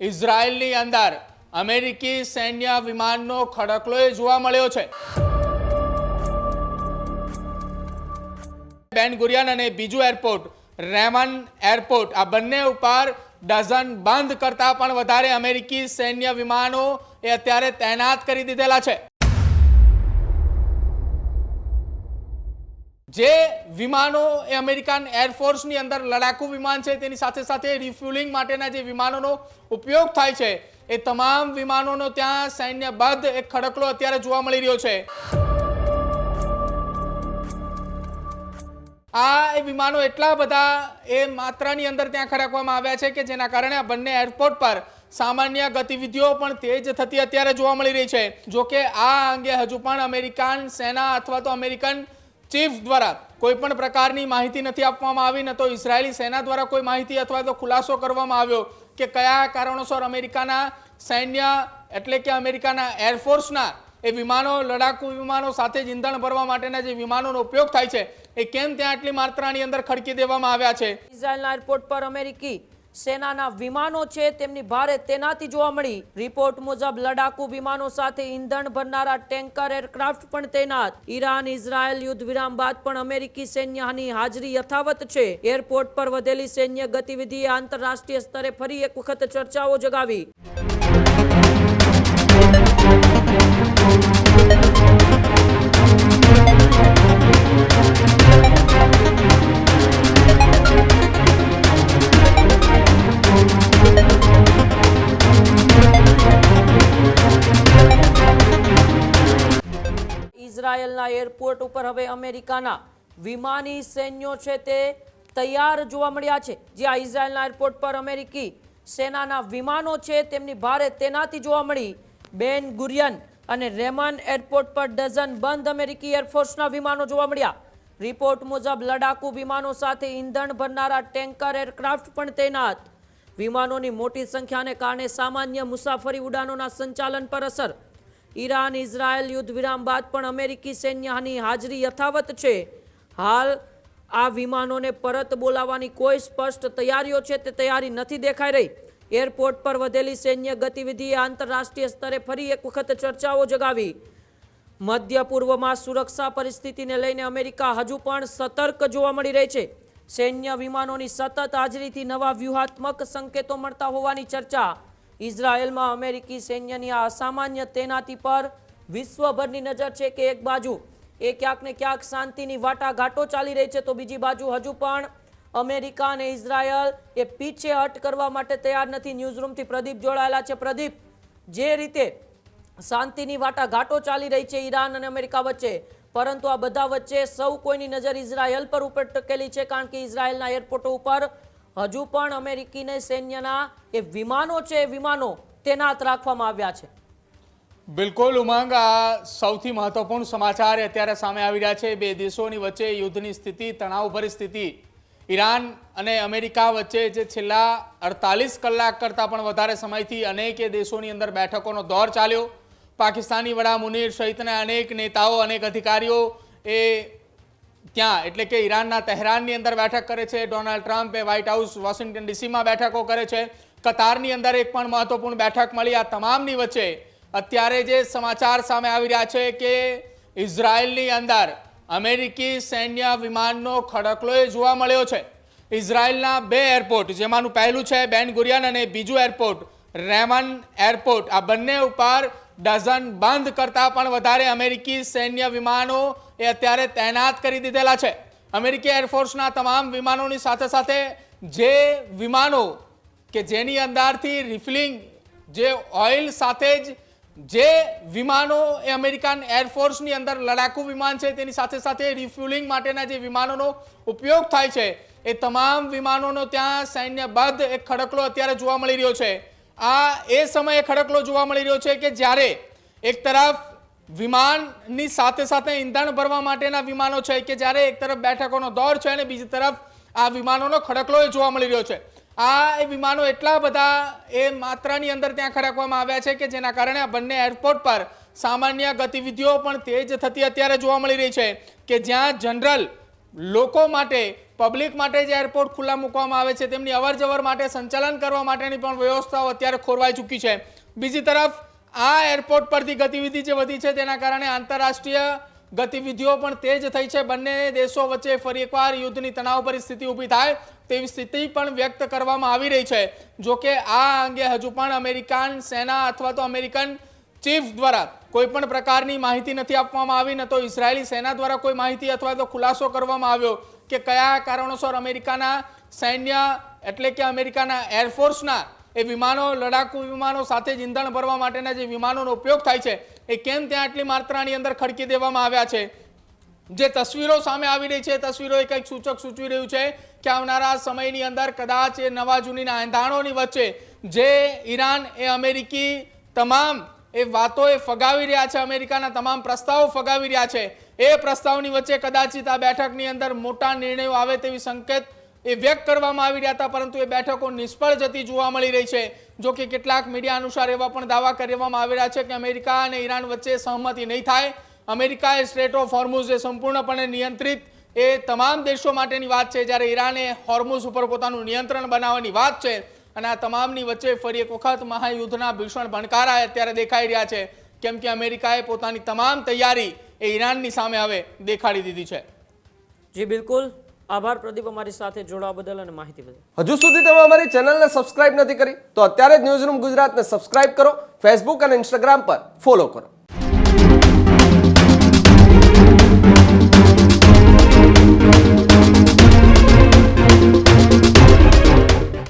ઇઝરાયલની અંદર અમેરિકી સૈન્ય વિમાનનો ખડકલો જોવા મળ્યો છે। બેન ગુરિયન અને બીજું એરપોર્ટ રેમન એરપોર્ટ આ બંને ઉપર ડઝન બંધ કરતા પણ વધારે અમેરિકી સૈન્ય વિમાનો એ અત્યારે તૈનાત કરી દીધેલા છે। જે વિમાનો એ અમેરિકન એરફોર્સની અંદર લડાકુ વિમાન છે તેની સાથે સાથે રિફ્યુલિંગ માટેના જે વિમાનોનો ઉપયોગ થાય છે એ તમામ વિમાનોનો ત્યાં સૈન્યબદ્ધ એક ખડકલો અત્યારે જોવા મળી રહ્યો છે। આ વિમાનો એટલા બધા એ માત્રાની અંદર ત્યાં ખડકવામાં આવ્યા છે કે જેના કારણે આ બંને એરપોર્ટ પર સામાન્ય ગતિવિધિઓ પણ તેજ થતી અત્યારે જોવા મળી રહી છે। જો કે આ અંગે હજુ પણ અમેરિકન સેના અથવા તો અમેરિકન ચીફ દ્વારા કોઈ પણ પ્રકારની માહિતી નથી આપવામાં આવી, ન તો ઇઝરાયેલી સેના દ્વારા કોઈ માહિતી અથવા તો ખુલાસો કરવામાં આવ્યો કે કયા કારણોસર અમેરિકાના સૈન્ય એટલે કે અમેરિકાના એરફોર્સના એ વિમાનો લડાકુ વિમાનો સાથે જ ઈંધણ ભરવા માટેના જે વિમાનોનો ઉપયોગ થાય છે એ કેમ ત્યાં આટલી માત્રાની અંદર ખડકી દેવામાં આવ્યા છે। ઇઝરાયેલના એરપોર્ટ પર અમેરિકી સેનાના વિમાનો છે તેમની ભારે તૈનાતી જોવા મળી। રિપોર્ટ મુજબ લડાકુ વિમાનો સાથે ઈંધણ ભરનારા ટેન્કર એરક્રાફ્ટ પણ તૈનાત। ઈરાન ઇઝરાયલ યુદ્ધ વિરામ બાદ પણ અમેરિકી સૈન્યની હાજરી યથાવત છે। એરપોર્ટ પર વધેલી સૈન્ય ગતિવિધિએ આંતરરાષ્ટ્રીય સ્તરે ફરી એક વખત ચર્ચાઓ જગાવી। ઇઝરાયેલના એરપોર્ટ ઉપર હવે અમેરિકાના વિમાની સૈન્યો છે તે તૈયાર જોવા મળ્યા છે। જ્યાં ઇઝરાયેલના એરપોર્ટ પર અમેરિકી સેનાના વિમાનો છે તેમની ભારે તૈનાતી જોવા મળી। બેન ગુરિયન અને રેમન એરપોર્ટ પર ડઝન બંધ અમેરિકી એરફોર્સના વિમાનો જોવા મળ્યા। રિપોર્ટ મુજબ લડાકુ વિમાનો સાથે ઈંધણ ભરનારા ટેન્કર એરક્રાફ્ટ પણ તૈનાત। વિમાનોની મોટી સંખ્યાને કારણે સામાન્ય મુસાફરી ઉડાનોના સંચાલન પર અસર। ઈરાન ઇઝરાયલ યુદ્ધ વિરામ બાદ પણ અમેરિકી સૈન્યની હાજરી યથાવત છે। હાલ આ વિમાનોને પરત બોલાવવાની કોઈ સ્પષ્ટ તૈયારીઓ છે તે તૈયારી નથી દેખાઈ રહી। એરપોર્ટ પર વધેલી સૈન્ય ગતિવિધિએ આંતરરાષ્ટ્રીય સ્તરે ફરી એક વખત ચર્ચાઓ જગાવી। મધ્ય પૂર્વમાં સુરક્ષા પરિસ્થિતિને લઈને અમેરિકા હજુ પણ સતર્ક જોવા મળી રહી છે। સૈન્ય વિમાનોની સતત હાજરીથી નવા વ્યૂહાત્મક સંકેતો મળતા હોવાની ચર્ચા। ઇઝરાયેલમાં અમેરિકી સૈન્યની આ અસામાન્ય તૈનાતી પર વિશ્વભરની નજર છે કે એક બાજુ એ ક્યાંક ને ક્યાંક શાંતિની વાટાઘાટો ચાલી રહી છે તો બીજી બાજુ હજુ પણ અમેરિકા અને ઇઝરાયલ એ પીછેહટ કરવા માટે તૈયાર નથી। ન્યૂઝરૂમથી પ્રદીપ જોડાયેલા છે। પ્રદીપ, જે રીતે શાંતિની વાટાઘાટો ચાલી રહી છે ઈરાન અને અમેરિકા વચ્ચે, પરંતુ આ બધા વચ્ચે સૌ કોઈની નજર ઇઝરાયલ પર ઉપર ટકેલી છે કારણ કે ઇઝરાયલના એરપોર્ટો ઉપર હજુ પણ અમેરિકીને સૈન્યના એ વિમાનો છે વિમાનો તૈનાત રાખવામાં આવ્યા છે। બિલકુલ ઉમંગ, આ સૌથી મહત્વપૂર્ણ સમાચાર અત્યારે સામે આવી રહ્યા છે। બે દેશોની વચ્ચે યુદ્ધની સ્થિતિ, તણાવભરી સ્થિતિ, ઈરાન અને અમેરિકા વચ્ચે જે છેલ્લા 48 કલાક કરતાં પણ વધારે સમયથી અનેક દેશોની અંદર બેઠકોનો દોર ચાલ્યો। પાકિસ્તાની વડા મુનીર સહિતના અનેક નેતાઓ, અનેક અધિકારીઓ એ ત્યાં એટલે કે ઈરાનના તહેરાનની અંદર બેઠક કરે છે। ડોનાલ્ડ ટ્રમ્પ એ વ્હાઇટ હાઉસ વોશિંગ્ટન ડીસીમાં બેઠકો કરે છે। કતારની અંદર એક પણ મહત્વપૂર્ણ બેઠક મળી। આ તમામની વચ્ચે અત્યારે જે સમાચાર સામે આવી રહ્યા છે કે ઇઝરાયલની અંદર અમેરિકી સૈન્ય વિમાનનો ખડકલો જોવા મળ્યો છે। ઇઝરાયલના બે એરપોર્ટ, જેમાંનું પહેલું છે બેન ગુરિયન અને બીજું એરપોર્ટ રેમન એરપોર્ટ, આ બંને ઉપર ડઝન બંધ કરતા પણ વધારે અમેરિકી સૈન્ય વિમાનો એ અત્યારે તૈનાત કરી દીધેલા છે। અમેરિકી એરફોર્સના તમામ વિમાનોની સાથે સાથે જે વિમાનો કે જેની અંદરથી રિફિલિંગ જે ઓઇલ સાથે જ જે વિમાનો એ અમેરિકન એરફોર્સની અંદર લડાકુ વિમાન છે તેની સાથે સાથે રિફ્યુલિંગ માટેના જે વિમાનોનો ઉપયોગ થાય છે એ તમામ વિમાનોનો ત્યાં સૈન્યબદ્ધ એક ખડકલો અત્યારે જોવા મળી રહ્યો છે। આ એ સમયે ખડકલો જોવા મળી રહ્યો છે કે જ્યારે એક તરફ વિમાનની સાથે સાથે ઈંધણ ભરવા માટેના વિમાનો છે કે જ્યારે એક તરફ બેઠકોનો દોર છે અને બીજી તરફ આ વિમાનોનો ખડકલો જોવા મળી રહ્યો છે। આ વિમાનો એટલા બધા એ માત્રાની અંદર ત્યાં ખડકવામાં આવ્યા છે કે જેના કારણે આ બંને એરપોર્ટ પર સામાન્ય ગતિવિધિઓ પણ તેજ થતી અત્યારે જોવા મળી રહી છે કે જ્યાં જનરલ લોકો માટે પબ્લિક માટે જે એરપોર્ટ ખુલ્લા મૂકવામાં આવે છે તેમની અવરજવર માટે સંચાલન કરવા માટેની પણ વ્યવસ્થાઓ અત્યારે ખોરવાઈ ચૂકી છે. બીજી તરફ આ એરપોર્ટ પરથી ગતિવિધિ જે વધી છે તેના કારણે આંતરરાષ્ટ્રીય ગતિવિધિઓ પણ તેજ થઈ છે. બંને દેશો વચ્ચે ફરી એકવાર યુદ્ધની તણાવ પરિસ્થિતિ ઊભી થાય તેવી સ્થિતિ પણ વ્યક્ત કરવામાં આવી રહી છે. જોકે આ અંગે હજુ પણ અમેરિકન સેના અથવા તો અમેરિકન ચીફ દ્વારા કોઈ પણ પ્રકારની માહિતી નથી આપવામાં આવી, ન તો ઇઝરાયેલી સેના દ્વારા કોઈ માહિતી અથવા તો ખુલાસો કરવામાં આવ્યો કે કયા કારણોસર અમેરિકાના સૈન્ય એટલે કે અમેરિકાના એરફોર્સના એ વિમાનો, લડાકુ વિમાનો સાથે જ ઈંધણ ભરવા માટેના જે વિમાનોનો ઉપયોગ થાય છે એ કેમ ત્યાં આટલી માત્રાની અંદર ખડકી દેવામાં આવ્યા છે. જે તસવીરો સામે આવી રહી છે તસવીરો એ કંઈક સૂચક સૂચવી રહ્યું છે કે આવનારા સમયની અંદર કદાચ એ નવા જૂનીના એંધાણોની વચ્ચે જે ઈરાન એ અમેરિકી તમામ એ વાતો એ ફગાવી રહ્યા છે, અમેરિકાના તમામ પ્રસ્તાવો ફગાવી રહ્યા છે, એ પ્રસ્તાવની વચ્ચે કદાચિત આ બેઠકની અંદર મોટા નિર્ણયો આવે તેવી સંકેત એ વ્યક્ત કરવામાં આવી રહ્યા હતા, પરંતુ એ બેઠકો નિષ્ફળ જતી જોવા મળી રહી છે. જો કે કેટલાક મીડિયા અનુસાર એવા પણ દાવા કરવામાં આવી રહ્યા છે કે અમેરિકા અને ઈરાન વચ્ચે સહમતિ નહીં થાય. અમેરિકાએ સ્ટ્રેટ ઓફ હોર્મુઝ એ સંપૂર્ણપણે નિયંત્રિત એ તમામ દેશો માટેની વાત છે, જ્યારે ઈરાને હોર્મુઝ ઉપર પોતાનું નિયંત્રણ બનાવવાની વાત છે. અને આ તમામની વચ્ચે ફરી એક વખત મહાયુદ્ધના ભીષણ ભણકારા અત્યારે દેખાઈ રહ્યા છે, કેમ કે અમેરિકાએ પોતાની તમામ તૈયારી એ ઈરાનની સામે હવે દેખાડી દીધી છે. જી બિલકુલ, આભાર પ્રદીપ અમારી સાથે જોડાવા બદલ અને માહિતી બદલ. હજુ સુધી તમે અમારી ચેનલને સબસ્ક્રાઇબ નથી કરી તો અત્યારે જ ન્યૂઝરૂમ ગુજરાતને સબસ્ક્રાઇબ કરો, ફેસબુક અને ઇન્સ્ટાગ્રામ પર ફોલો કરો.